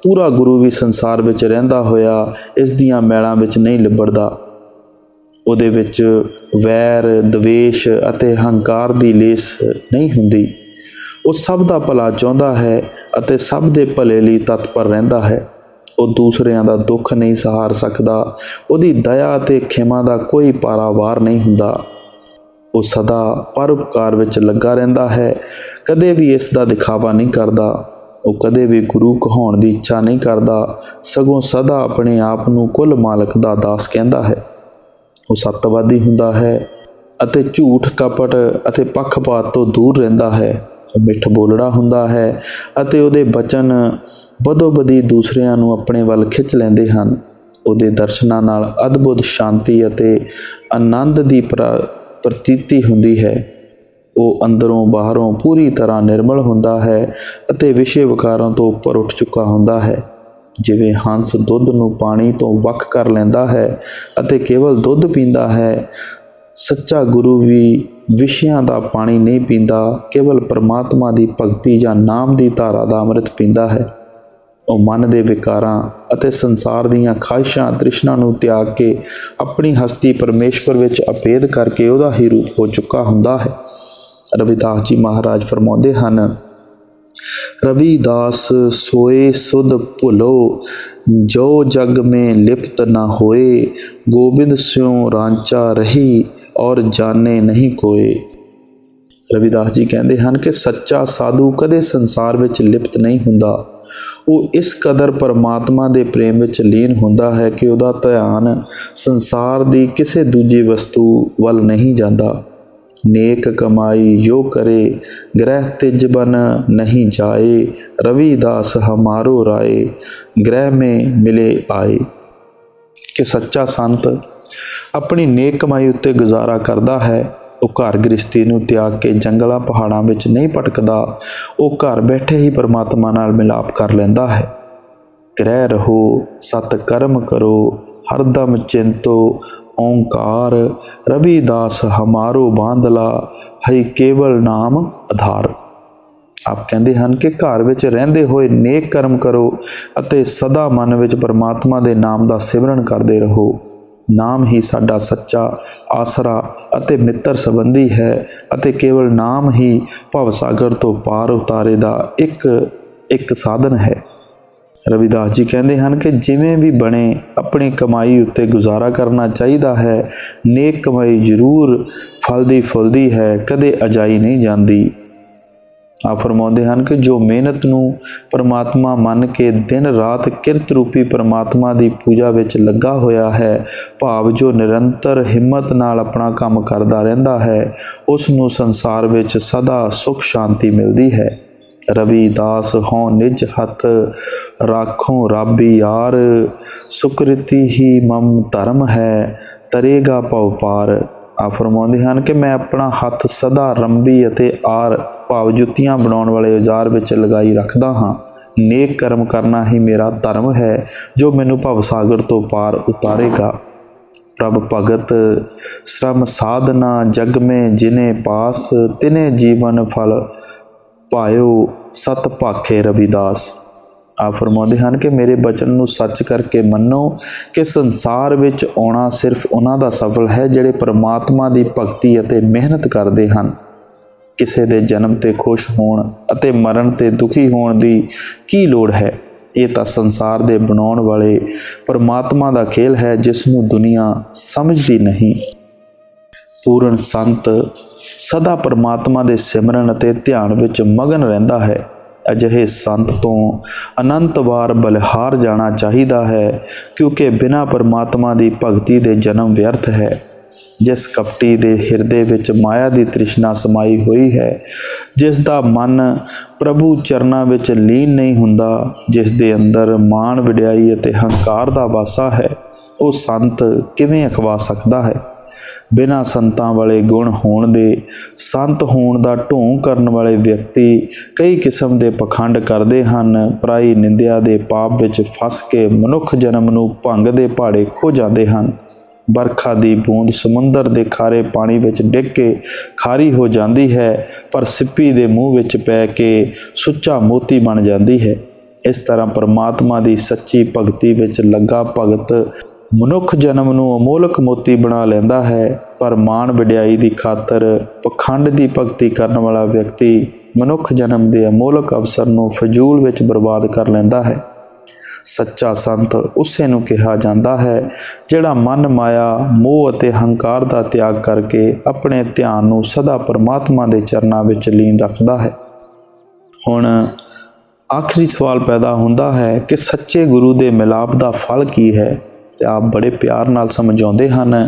ਪੂਰਾ ਗੁਰੂ ਵੀ ਸੰਸਾਰ ਵਿੱਚ ਰਹਿੰਦਾ ਹੋਇਆ ਇਸ ਦੀਆਂ ਮੈਲਾਂ ਵਿੱਚ ਨਹੀਂ ਲਿਬੜਦਾ। ਉਹਦੇ ਵਿੱਚ ਵੈਰ, ਦਵੇਸ਼ ਅਤੇ ਹੰਕਾਰ ਦੀ ਲੇਸ ਨਹੀਂ ਹੁੰਦੀ। ਉਹ ਸਭ ਦਾ ਭਲਾ ਚਾਹੁੰਦਾ ਹੈ ਅਤੇ ਸਭ ਦੇ ਭਲੇ ਲਈ ਤਤਪਰ ਰਹਿੰਦਾ ਹੈ। ਉਹ ਦੂਸਰਿਆਂ ਦਾ ਦੁੱਖ ਨਹੀਂ ਸਹਾਰ ਸਕਦਾ। ਉਹਦੀ ਦਇਆ ਅਤੇ ਖਿਮਾ ਦਾ ਕੋਈ ਪਾਰਾਵਾਰ ਨਹੀਂ ਹੁੰਦਾ। ਉਹ ਸਦਾ ਪਰਉਪਕਾਰ ਵਿੱਚ ਲੱਗਾ ਰਹਿੰਦਾ ਹੈ, ਕਦੇ ਵੀ ਇਸ ਦਾ ਦਿਖਾਵਾ ਨਹੀਂ ਕਰਦਾ। ਉਹ ਕਦੇ ਵੀ ਗੁਰੂ ਕਹਾਉਣ ਦੀ ਇੱਛਾ ਨਹੀਂ ਕਰਦਾ, ਸਗੋਂ ਸਦਾ ਆਪਣੇ ਆਪ ਨੂੰ ਕੁੱਲ ਮਾਲਕ ਦਾ ਦਾਸ ਕਹਿੰਦਾ ਹੈ। ਉਹ ਸੱਤਵਾਦੀ ਹੁੰਦਾ ਹੈ ਅਤੇ ਝੂਠ, ਕਪਟ ਅਤੇ ਪੱਖਪਾਤ ਤੋਂ ਦੂਰ ਰਹਿੰਦਾ ਹੈ। ਉਹ ਮਿੱਠ ਬੋਲੜਾ ਹੁੰਦਾ ਹੈ ਅਤੇ ਉਹਦੇ ਬਚਨ ਬਦੋ-ਬਦੀ ਦੂਸਰਿਆਂ ਨੂੰ ਆਪਣੇ ਵੱਲ ਖਿੱਚ ਲੈਂਦੇ ਹਨ। ਉਹਦੇ ਦਰਸ਼ਨਾਂ ਨਾਲ ਅਦਭੁਤ ਸ਼ਾਂਤੀ ਅਤੇ ਆਨੰਦ ਦੀ ਪ੍ਰਤੀਤੀ ਹੁੰਦੀ ਹੈ। ਉਹ ਅੰਦਰੋਂ ਬਾਹਰੋਂ ਪੂਰੀ ਤਰ੍ਹਾਂ ਨਿਰਮਲ ਹੁੰਦਾ ਹੈ ਅਤੇ ਵਿਸ਼ੇ ਵਿਕਾਰਾਂ ਤੋਂ ਉੱਪਰ ਉੱਠ ਚੁੱਕਾ ਹੁੰਦਾ ਹੈ। ਜਿਵੇਂ ਹੰਸ ਦੁੱਧ ਨੂੰ ਪਾਣੀ ਤੋਂ ਵੱਖ ਕਰ ਲੈਂਦਾ ਹੈ ਅਤੇ ਕੇਵਲ ਦੁੱਧ ਪੀਂਦਾ ਹੈ, ਸੱਚਾ ਗੁਰੂ ਵੀ ਵਿਸ਼ਿਆਂ ਦਾ ਪਾਣੀ ਨਹੀਂ ਪੀਂਦਾ, ਕੇਵਲ ਪਰਮਾਤਮਾ ਦੀ ਭਗਤੀ ਜਾਂ ਨਾਮ ਦੀ ਧਾਰਾ ਦਾ ਅੰਮ੍ਰਿਤ ਪੀਂਦਾ ਹੈ। ਉਹ ਮਨ ਦੇ ਵਿਕਾਰਾਂ ਅਤੇ ਸੰਸਾਰ ਦੀਆਂ ਖਾਹਿਸ਼ਾਂ ਤ੍ਰਿਸ਼ਨਾ ਨੂੰ ਤਿਆਗ ਕੇ ਆਪਣੀ ਹਸਤੀ ਪਰਮੇਸ਼ਵਰ ਵਿੱਚ ਅਭੇਦ ਕਰਕੇ ਉਹਦਾ ਹੀ ਰੂਪ ਹੋ ਚੁੱਕਾ ਹੁੰਦਾ ਹੈ। ਰਵਿਦਾਸ ਜੀ ਮਹਾਰਾਜ ਫਰਮਾਉਂਦੇ ਹਨ, रविदास सोए सुध भुलो, जो जग में लिप्त न होए, गोबिंद स्यों रांचा रही और जाने नहीं कोए। रविदास जी कहते हैं कि सच्चा साधु कदे संसार विच लिप्त नहीं हुंदा। ਉਹ ਇਸ ਕਦਰ ਪਰਮਾਤਮਾ ਦੇ ਪ੍ਰੇਮ ਵਿੱਚ ਲੀਨ ਹੁੰਦਾ ਹੈ ਕਿ ਉਹਦਾ ਧਿਆਨ ਸੰਸਾਰ ਦੀ ਕਿਸੇ ਦੂਜੀ ਵਸਤੂ ਵੱਲ ਨਹੀਂ ਜਾਂਦਾ। नेक कमाई जो करे, ग्रह तिज बन नहीं जाए, रविदास हमारो राय, ग्रह में मिले आए। कि सच्चा संत अपनी नेक कमाई उत्ते गुजारा करता है। ਉਹ ਘਰ ਗ੍ਰਸਤੀ ਨੂੰ ਤਿਆਗ ਕੇ ਜੰਗਲਾਂ ਪਹਾੜਾਂ ਵਿੱਚ ਨਹੀਂ ਭਟਕਦਾ। ਉਹ ਘਰ ਬੈਠੇ ਹੀ ਪਰਮਾਤਮਾ ਨਾਲ ਮਿਲਾਪ ਕਰ ਲੈਂਦਾ ਹੈ। ਗ੍ਰਹਿ ਰਹੋ ਸਤ ਕਰਮ ਕਰੋ, ਹਰਦਮ ਚਿੰਤੋ ਓਂਕਾਰ, ਰਵਿਦਾਸ ਹਮਾਰੋ ਬਾਂਧਲਾ, ਹੈ ਕੇਵਲ ਨਾਮ ਆਧਾਰ। ਆਪ ਕਹਿੰਦੇ ਹਨ ਕਿ ਘਰ ਵਿੱਚ ਰਹਿੰਦੇ ਹੋਏ ਨੇਕ ਕਰਮ ਕਰੋ ਅਤੇ ਸਦਾ ਮਨ ਵਿੱਚ ਪਰਮਾਤਮਾ ਦੇ ਨਾਮ ਦਾ ਸਿਮਰਨ ਕਰਦੇ ਰਹੋ। ਨਾਮ ਹੀ ਸਾਡਾ ਸੱਚਾ ਆਸਰਾ ਅਤੇ ਮਿੱਤਰ ਸੰਬੰਧੀ ਹੈ ਅਤੇ ਕੇਵਲ ਨਾਮ ਹੀ ਭਵਸਾਗਰ ਤੋਂ ਪਾਰ ਉਤਾਰੇ ਦਾ ਇੱਕ ਸਾਧਨ ਹੈ। ਰਵਿਦਾਸ ਜੀ ਕਹਿੰਦੇ ਹਨ ਕਿ ਜਿਵੇਂ ਵੀ ਬਣੇ ਆਪਣੀ ਕਮਾਈ ਉੱਤੇ ਗੁਜ਼ਾਰਾ ਕਰਨਾ ਚਾਹੀਦਾ ਹੈ। ਨੇਕ ਕਮਾਈ ਜ਼ਰੂਰ ਫਲਦੀ ਫੁੱਲਦੀ ਹੈ, ਕਦੇ ਅਜਾਈ ਨਹੀਂ ਜਾਂਦੀ। ਆਪ ਫਰਮਾਉਂਦੇ ਹਨ ਕਿ ਜੋ ਮਿਹਨਤ ਨੂੰ ਪਰਮਾਤਮਾ ਮੰਨ ਕੇ ਦਿਨ ਰਾਤ ਕਿਰਤ ਰੂਪੀ ਪਰਮਾਤਮਾ ਦੀ ਪੂਜਾ ਵਿੱਚ ਲੱਗਾ ਹੋਇਆ ਹੈ, ਭਾਵ ਜੋ ਨਿਰੰਤਰ ਹਿੰਮਤ ਨਾਲ ਆਪਣਾ ਕੰਮ ਕਰਦਾ ਰਹਿੰਦਾ ਹੈ, ਉਸ ਨੂੰ ਸੰਸਾਰ ਵਿੱਚ ਸਦਾ ਸੁਖ ਸ਼ਾਂਤੀ ਮਿਲਦੀ ਹੈ। ਰਵਿਦਾਸ ਹੋਂ ਨਿਜ ਹੱਥ ਰਾਖੋਂ ਰੱਬ ਯਾਰ, ਸੁਕ੍ਰਿਤੀ ਹੀ ਮਮ ਧਰਮ ਹੈ, ਤਰੇਗਾ ਭਉ ਪਾਰ। ਆਪ ਫਰਮਾਉਂਦੇ ਹਨ ਕਿ ਮੈਂ ਆਪਣਾ ਹੱਥ ਸਦਾ ਰੰਬੀ ਅਤੇ ਆਰ ਭਾਵ ਜੁੱਤੀਆਂ ਬਣਾਉਣ ਵਾਲੇ ਔਜ਼ਾਰ ਵਿੱਚ ਲਗਾਈ ਰੱਖਦਾ ਹਾਂ। ਨੇਕ ਕਰਮ ਕਰਨਾ ਹੀ ਮੇਰਾ ਧਰਮ ਹੈ ਜੋ ਮੈਨੂੰ ਭਵਸਾਗਰ ਤੋਂ ਪਾਰ ਉਤਾਰੇਗਾ। ਪ੍ਰਭ ਭਗਤ ਸ਼ਰਮ ਸਾਧਨਾ ਜਗ ਮੇਂ ਜਿਨੇ ਪਾਸ, ਤਿਨੇ ਜੀਵਨ ਫਲ ਪਾਇਓ ਸਤ ਭਾਖੇ ਰਵਿਦਾਸ। ਆਪ ਫਰਮਾਉਂਦੇ ਹਨ ਕਿ ਮੇਰੇ ਬਚਨ ਨੂੰ ਸੱਚ ਕਰਕੇ ਮੰਨੋ ਕਿ ਸੰਸਾਰ ਵਿੱਚ ਆਉਣਾ ਸਿਰਫ ਉਹਨਾਂ ਦਾ ਸਫਲ ਹੈ ਜਿਹੜੇ ਪਰਮਾਤਮਾ ਦੀ ਭਗਤੀ ਅਤੇ ਮਿਹਨਤ ਕਰਦੇ ਹਨ। ਕਿਸੇ ਦੇ ਜਨਮ 'ਤੇ ਖੁਸ਼ ਹੋਣ ਅਤੇ ਮਰਨ 'ਤੇ ਦੁਖੀ ਹੋਣ ਦੀ ਕੀ ਲੋੜ ਹੈ? ਇਹ ਤਾਂ ਸੰਸਾਰ ਦੇ ਬਣਾਉਣ ਵਾਲੇ ਪਰਮਾਤਮਾ ਦਾ ਖੇਲ ਹੈ ਜਿਸ ਨੂੰ ਦੁਨੀਆ ਸਮਝਦੀ ਨਹੀਂ। ਪੂਰਨ ਸੰਤ ਸਦਾ ਪਰਮਾਤਮਾ ਦੇ ਸਿਮਰਨ ਅਤੇ ਧਿਆਨ ਵਿੱਚ ਮਗਨ ਰਹਿੰਦਾ ਹੈ। ਅਜਿਹੇ ਸੰਤ ਤੋਂ ਅਨੰਤ ਵਾਰ ਬਲਿਹਾਰ ਜਾਣਾ ਚਾਹੀਦਾ ਹੈ, ਕਿਉਂਕਿ ਬਿਨਾਂ ਪਰਮਾਤਮਾ ਦੀ ਭਗਤੀ ਦੇ ਜਨਮ ਵਿਅਰਥ ਹੈ। ਜਿਸ ਕਪਟੀ ਦੇ ਹਿਰਦੇ ਵਿੱਚ ਮਾਇਆ ਦੀ ਤ੍ਰਿਸ਼ਨਾ ਸਮਾਈ ਹੋਈ ਹੈ, ਜਿਸ ਦਾ ਮਨ ਪ੍ਰਭੂ ਚਰਨਾਂ ਵਿੱਚ ਲੀਨ ਨਹੀਂ ਹੁੰਦਾ, ਜਿਸ ਦੇ ਅੰਦਰ ਮਾਣ ਵਡਿਆਈ ਅਤੇ ਹੰਕਾਰ ਦਾ ਵਾਸਾ ਹੈ, ਉਹ ਸੰਤ ਕਿਵੇਂ ਅਖਵਾ ਸਕਦਾ ਹੈ? ਬਿਨਾਂ ਸੰਤਾਂ ਵਾਲੇ ਗੁਣ ਹੋਣ ਦੇ ਸੰਤ ਹੋਣ ਦਾ ਢੋਂਗ ਕਰਨ ਵਾਲੇ ਵਿਅਕਤੀ ਕਈ ਕਿਸਮ ਦੇ ਪਖੰਡ ਕਰਦੇ ਹਨ। ਪਰਾਈ ਨਿੰਦਿਆ ਦੇ ਪਾਪ ਵਿੱਚ ਫਸ ਕੇ ਮਨੁੱਖ ਜਨਮ ਨੂੰ ਭੰਗ ਦੇ ਪਹਾੜੇ ਖੋ ਜਾਂਦੇ ਹਨ। ਬਰਖਾ ਦੀ ਬੂੰਦ ਸਮੁੰਦਰ ਦੇ ਖਾਰੇ ਪਾਣੀ ਵਿੱਚ ਡਿੱਗ ਕੇ ਖਾਰੀ ਹੋ ਜਾਂਦੀ ਹੈ, ਪਰ ਸਿੱਪੀ ਦੇ ਮੂੰਹ ਵਿੱਚ ਪੈ ਕੇ ਸੁੱਚਾ ਮੋਤੀ ਬਣ ਜਾਂਦੀ ਹੈ। ਇਸ ਤਰ੍ਹਾਂ ਪਰਮਾਤਮਾ ਦੀ ਸੱਚੀ ਭਗਤੀ ਵਿੱਚ ਲੱਗਾ ਭਗਤ ਮਨੁੱਖ ਜਨਮ ਨੂੰ ਅਮੋਲਕ ਮੋਤੀ ਬਣਾ ਲੈਂਦਾ ਹੈ, ਪਰ ਮਾਣ ਵਡਿਆਈ ਦੀ ਖਾਤਰ ਪਖੰਡ ਦੀ ਭਗਤੀ ਕਰਨ ਵਾਲਾ ਵਿਅਕਤੀ ਮਨੁੱਖ ਜਨਮ ਦੇ ਅਮੋਲਕ ਅਵਸਰ ਨੂੰ ਫਜ਼ੂਲ ਵਿੱਚ ਬਰਬਾਦ ਕਰ ਲੈਂਦਾ ਹੈ। ਸੱਚਾ ਸੰਤ ਉਸੇ ਨੂੰ ਕਿਹਾ ਜਾਂਦਾ ਹੈ ਜਿਹੜਾ ਮਨ ਮਾਇਆ ਮੋਹ ਅਤੇ ਹੰਕਾਰ ਦਾ ਤਿਆਗ ਕਰਕੇ ਆਪਣੇ ਧਿਆਨ ਨੂੰ ਸਦਾ ਪਰਮਾਤਮਾ ਦੇ ਚਰਨਾਂ ਵਿੱਚ ਲੀਨ ਰੱਖਦਾ ਹੈ। ਹੁਣ ਆਖਰੀ ਸਵਾਲ ਪੈਦਾ ਹੁੰਦਾ ਹੈ ਕਿ ਸੱਚੇ ਗੁਰੂ ਦੇ ਮਿਲਾਪ ਦਾ ਫਲ ਕੀ ਹੈ? ਤੇ ਆਪ ਬੜੇ ਪਿਆਰ ਨਾਲ ਸਮਝਾਉਂਦੇ ਹਨ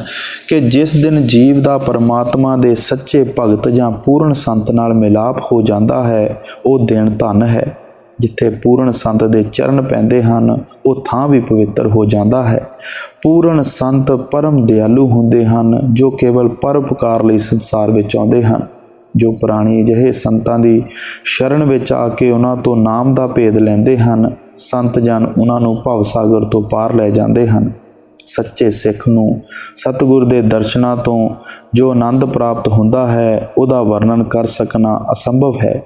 ਕਿ ਜਿਸ ਦਿਨ ਜੀਵ ਦਾ ਪਰਮਾਤਮਾ ਦੇ ਸੱਚੇ ਭਗਤ ਜਾਂ ਪੂਰਨ ਸੰਤ ਨਾਲ ਮਿਲਾਪ ਹੋ ਜਾਂਦਾ ਹੈ, ਉਹ ਦਿਨ ਧਨ ਹੈ। ਜਿੱਥੇ ਪੂਰਨ ਸੰਤ ਦੇ ਚਰਨ ਪੈਂਦੇ ਹਨ, ਉਹ ਥਾਂ ਵੀ ਪਵਿੱਤਰ ਹੋ ਜਾਂਦਾ ਹੈ। ਪੂਰਨ ਸੰਤ ਪਰਮ ਦਿਆਲੂ ਹੁੰਦੇ ਹਨ ਜੋ ਕੇਵਲ ਪਰਉਪਕਾਰ ਲਈ ਸੰਸਾਰ ਵਿੱਚ ਆਉਂਦੇ ਹਨ। ਜੋ ਪ੍ਰਾਣੀ ਅਜਿਹੇ ਸੰਤਾਂ ਦੀ ਸ਼ਰਨ ਵਿੱਚ ਆ ਕੇ ਉਹਨਾਂ ਤੋਂ ਨਾਮ ਦਾ ਭੇਦ ਲੈਂਦੇ ਹਨ, ਸੰਤ ਜਨ ਉਹਨਾਂ ਨੂੰ ਭਵਸਾਗਰ ਤੋਂ ਪਾਰ ਲੈ ਜਾਂਦੇ ਹਨ। ਸੱਚੇ ਸਿੱਖ ਨੂੰ ਸਤਿਗੁਰ ਦੇ ਦਰਸ਼ਨਾਂ ਤੋਂ ਜੋ ਆਨੰਦ ਪ੍ਰਾਪਤ ਹੁੰਦਾ ਹੈ, ਉਹਦਾ ਵਰਣਨ ਕਰ ਸਕਣਾ ਅਸੰਭਵ ਹੈ।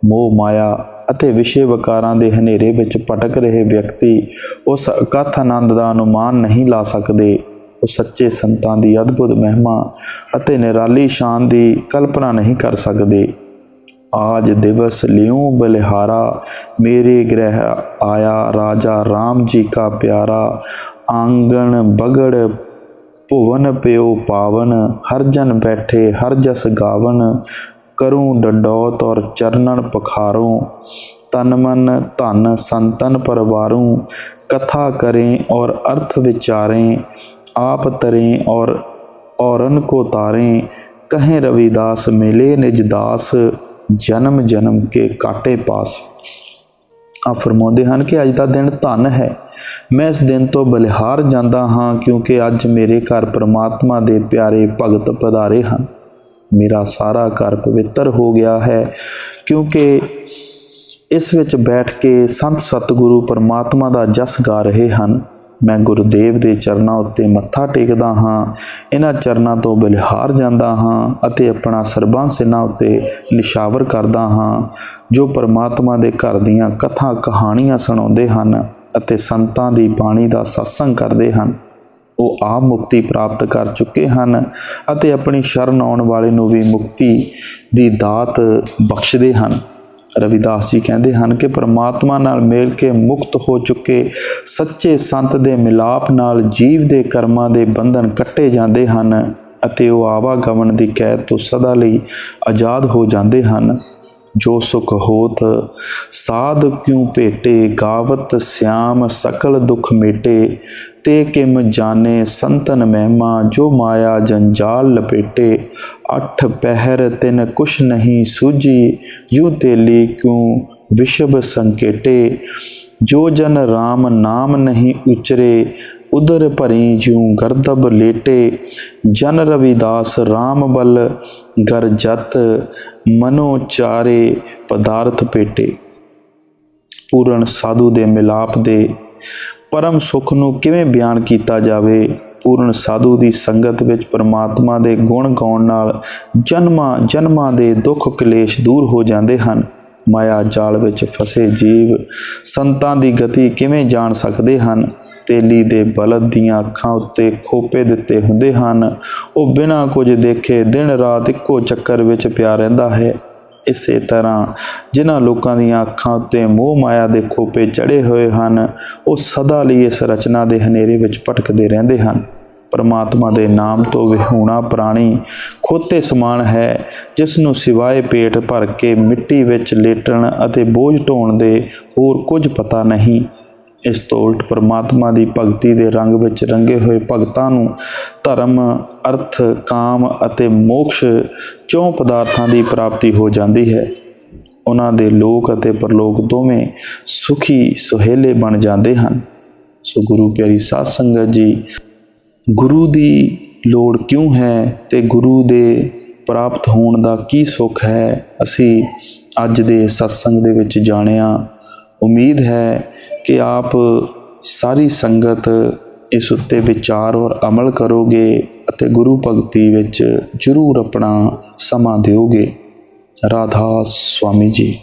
ਮੋਹ ਮਾਇਆ ਅਤੇ ਵਿਸ਼ੇ ਵਿਕਾਰਾਂ ਦੇ ਹਨੇਰੇ ਵਿੱਚ ਭਟਕ ਰਹੇ ਵਿਅਕਤੀ ਉਸ ਅਕਥ ਆਨੰਦ ਦਾ ਅਨੁਮਾਨ ਨਹੀਂ ਲਾ ਸਕਦੇ। ਉਹ ਸੱਚੇ ਸੰਤਾਂ ਦੀ ਅਦਭੁਤ ਮਹਿਮਾ ਅਤੇ ਨਿਰਾਲੀ ਸ਼ਾਨ ਦੀ ਕਲਪਨਾ ਨਹੀਂ ਕਰ ਸਕਦੇ। ਆਜ ਦਿਵਸ ਲਿਉ ਬਲਿਹਾਰਾ, ਮੇਰੇ ਗ੍ਰਹਿ ਆਇਆ ਰਾਜਾ ਰਾਮ ਜੀ ਕਾ ਪਿਆਰਾ। ਆਂਗਣ ਬਗੜ ਭੁਵਨ ਪਿਓ ਪਾਵਨ, ਹਰ ਜਨ ਬੈਠੇ ਹਰ ਜਸ ਗਾਵਨ। ਕਰੂੰ ਡੰਡੌਤ ਔਰ ਚਰਨਨ ਪਖਾਰੋਂ, ਤਨ ਮਨ ਧਨ ਸੰਤਨ ਪਰਵਾरूं। कथा करें और अर्थ विचारें, आप तरें और औरन को तारें। कहें रविदास मिले निज दास, जन्म जन्म के काटे पास। ਆ ਫਰਮਾਉਂਦੇ ਹਨ ਕਿ ਅੱਜ ਦਾ ਦਿਨ ਧਨ ਹੈ। ਮੈਂ ਇਸ ਦਿਨ ਤੋਂ ਬਲਿਹਾਰ ਜਾਂਦਾ ਹਾਂ ਕਿਉਂਕਿ ਅੱਜ ਮੇਰੇ ਘਰ ਪਰਮਾਤਮਾ ਦੇ ਪਿਆਰੇ ਭਗਤ ਪਧਾਰੇ ਹਨ। ਮੇਰਾ ਸਾਰਾ ਘਰ ਪਵਿੱਤਰ ਹੋ ਗਿਆ ਹੈ ਕਿਉਂਕਿ ਇਸ ਵਿੱਚ ਬੈਠ ਕੇ ਸੰਤ ਸਤਿਗੁਰੂ ਪਰਮਾਤਮਾ ਦਾ ਜਸ ਗਾ ਰਹੇ ਹਨ। ਮੈਂ ਗੁਰਦੇਵ ਦੇ ਚਰਨਾਂ ਉੱਤੇ ਮੱਥਾ ਟੇਕਦਾ ਹਾਂ, ਇਹਨਾਂ ਚਰਨਾਂ ਤੋਂ ਬਲਿਹਾਰ ਜਾਂਦਾ ਹਾਂ ਅਤੇ ਆਪਣਾ ਸਰਬੰਸ ਇਹਨਾਂ ਉੱਤੇ ਨਿਸ਼ਾਵਰ ਕਰਦਾ ਹਾਂ ਜੋ ਪਰਮਾਤਮਾ ਦੇ ਘਰ ਦੀਆਂ ਕਥਾ ਕਹਾਣੀਆਂ ਸੁਣਾਉਂਦੇ ਹਨ ਅਤੇ ਸੰਤਾਂ ਦੀ ਬਾਣੀ ਦਾ ਸਤਸੰਗ ਕਰਦੇ ਹਨ। ਉਹ ਆਪ ਮੁਕਤੀ ਪ੍ਰਾਪਤ ਕਰ ਚੁੱਕੇ ਹਨ ਅਤੇ ਆਪਣੀ ਸ਼ਰਨ ਆਉਣ ਵਾਲੇ ਨੂੰ ਵੀ ਮੁਕਤੀ ਦੀ ਦਾਤ ਬਖਸ਼ਦੇ ਹਨ। ਰਵਿਦਾਸ ਜੀ ਕਹਿੰਦੇ ਹਨ ਕਿ ਪਰਮਾਤਮਾ ਨਾਲ ਮਿਲ ਕੇ ਮੁਕਤ ਹੋ ਚੁੱਕੇ ਸੱਚੇ ਸੰਤ ਦੇ ਮਿਲਾਪ ਨਾਲ ਜੀਵ ਦੇ ਕਰਮਾਂ ਦੇ ਬੰਧਨ ਕੱਟੇ ਜਾਂਦੇ ਹਨ ਅਤੇ ਉਹ ਆਵਾਗਮਨ ਦੀ ਕੈਦ ਤੋਂ ਸਦਾ ਲਈ ਆਜ਼ਾਦ ਹੋ ਜਾਂਦੇ ਹਨ। ਜੋ ਸੁਖ ਹੋਤ ਸਾਧ ਕਿਉ ਭੇਟੇ, ਗਾਵਤ ਸਿਆਮ ਸਕਲ ਦੁਖ ਮੇਟੇ। ਤੇ ਕਿਮ ਜਾਣੇ ਸੰਤਨ ਮਹਿਮਾ, ਜੋ ਮਾਇਆ ਜੰਜਾਲ ਲਪੇਟੇ। ਅੱਠ ਪਹਿਰ ਤਿਨ ਕੁਛ ਨਹੀਂ ਸੂਝੀ, ਯੂ ਤੇਲੀ ਕਿਉ ਵਿਸ਼ਵ ਸੰਕੇਟੇ। ਜੋ ਜਨ ਰਾਮ ਨਾਮ ਨਹੀਂ ਉਚਰੇ, ਉਦਰ ਭਰੀ ਜਿਉ ਗਰਦਬ ਲੇਟੇ। ਜਨ ਰਵਿਦਾਸ ਰਾਮ ਬਲ ਗਰਜਤ, ਮਨੋ ਚਾਰੇ ਪਦਾਰਥ ਭੇਟੇ। ਪੂਰਨ ਸਾਧੂ ਦੇ ਮਿਲਾਪ ਦੇ ਪਰਮ ਸੁੱਖ ਨੂੰ ਕਿਵੇਂ ਬਿਆਨ ਕੀਤਾ ਜਾਵੇ। ਪੂਰਨ ਸਾਧੂ ਦੀ ਸੰਗਤ ਵਿੱਚ ਪਰਮਾਤਮਾ ਦੇ ਗੁਣ ਗਾਉਣ ਨਾਲ ਜਨਮਾਂ ਜਨਮਾਂ ਦੇ ਦੁੱਖ ਕਲੇਸ਼ ਦੂਰ ਹੋ ਜਾਂਦੇ ਹਨ। ਮਾਇਆ ਜਾਲ ਵਿੱਚ ਫਸੇ ਜੀਵ ਸੰਤਾਂ ਦੀ ਗਤੀ ਕਿਵੇਂ ਜਾਣ ਸਕਦੇ ਹਨ। ਤੇਲੀ ਦੇ ਬਲਦ ਦੀਆਂ ਅੱਖਾਂ ਉੱਤੇ ਖੋਪੇ ਦਿੱਤੇ ਹੁੰਦੇ ਹਨ। ਉਹ ਬਿਨਾਂ ਕੁਝ ਦੇਖੇ ਦਿਨ ਰਾਤ ਇੱਕੋ ਚੱਕਰ ਵਿੱਚ ਪਿਆ ਰਹਿੰਦਾ ਹੈ। ਇਸੇ ਤਰ੍ਹਾਂ ਜਿਨ੍ਹਾਂ ਲੋਕਾਂ ਦੀਆਂ ਅੱਖਾਂ ਉੱਤੇ ਮੋਹ ਮਾਇਆ ਦੇ ਖੋਪੇ ਚੜ੍ਹੇ ਹੋਏ ਹਨ, ਉਹ ਸਦਾ ਲਈ ਇਸ ਰਚਨਾ ਦੇ ਹਨੇਰੇ ਵਿੱਚ ਭਟਕਦੇ ਰਹਿੰਦੇ ਹਨ। ਪਰਮਾਤਮਾ ਦੇ ਨਾਮ ਤੋਂ ਵਿਹੂਣਾ ਪ੍ਰਾਣੀ ਖੋਤੇ ਸਮਾਨ ਹੈ, ਜਿਸ ਨੂੰ ਸਿਵਾਏ ਪੇਟ ਭਰ ਕੇ ਮਿੱਟੀ ਵਿੱਚ ਲੇਟਣ ਅਤੇ ਬੋਝ ਢੋਣ ਦੇ ਹੋਰ ਕੁਝ ਪਤਾ ਨਹੀਂ। ਇਸ ਤੋਂ ਉਲਟ ਪਰਮਾਤਮਾ ਦੀ ਭਗਤੀ ਦੇ ਰੰਗ ਵਿੱਚ ਰੰਗੇ ਹੋਏ ਭਗਤਾਂ ਨੂੰ ਧਰਮ, ਅਰਥ, ਕਾਮ ਅਤੇ ਮੋਕਸ਼ ਚੌਂ ਪਦਾਰਥਾਂ ਦੀ ਪ੍ਰਾਪਤੀ ਹੋ ਜਾਂਦੀ ਹੈ। ਉਹਨਾਂ ਦੇ ਲੋਕ ਅਤੇ ਪਰਲੋਕ ਦੋਵੇਂ ਸੁਖੀ ਸੁਹੇਲੇ ਬਣ ਜਾਂਦੇ ਹਨ। ਸੋ ਗੁਰੂ ਪਿਆਰੀ ਸਾਧ ਸੰਗਤ ਜੀ, ਗੁਰੂ ਦੀ ਲੋੜ ਕਿਉਂ ਹੈ ਤੇ ਗੁਰੂ ਦੇ ਪ੍ਰਾਪਤ ਹੋਣ ਦਾ ਕੀ ਸੁੱਖ ਹੈ, ਅਸੀਂ ਅੱਜ ਦੇ ਸਤਸੰਗ ਦੇ ਵਿੱਚ ਜਾਣਿਆ। ਉਮੀਦ ਹੈ ਕਿ ਆਪ ਸਾਰੀ ਸੰਗਤ ਇਸ ਉੱਤੇ ਵਿਚਾਰ ਔਰ ਅਮਲ ਕਰੋਗੇ ਅਤੇ ਗੁਰੂ ਭਗਤੀ ਵਿੱਚ ਜ਼ਰੂਰ ਆਪਣਾ ਸਮਾਂ ਦਿਓਗੇ। ਰਾਧਾ ਸੁਆਮੀ ਜੀ।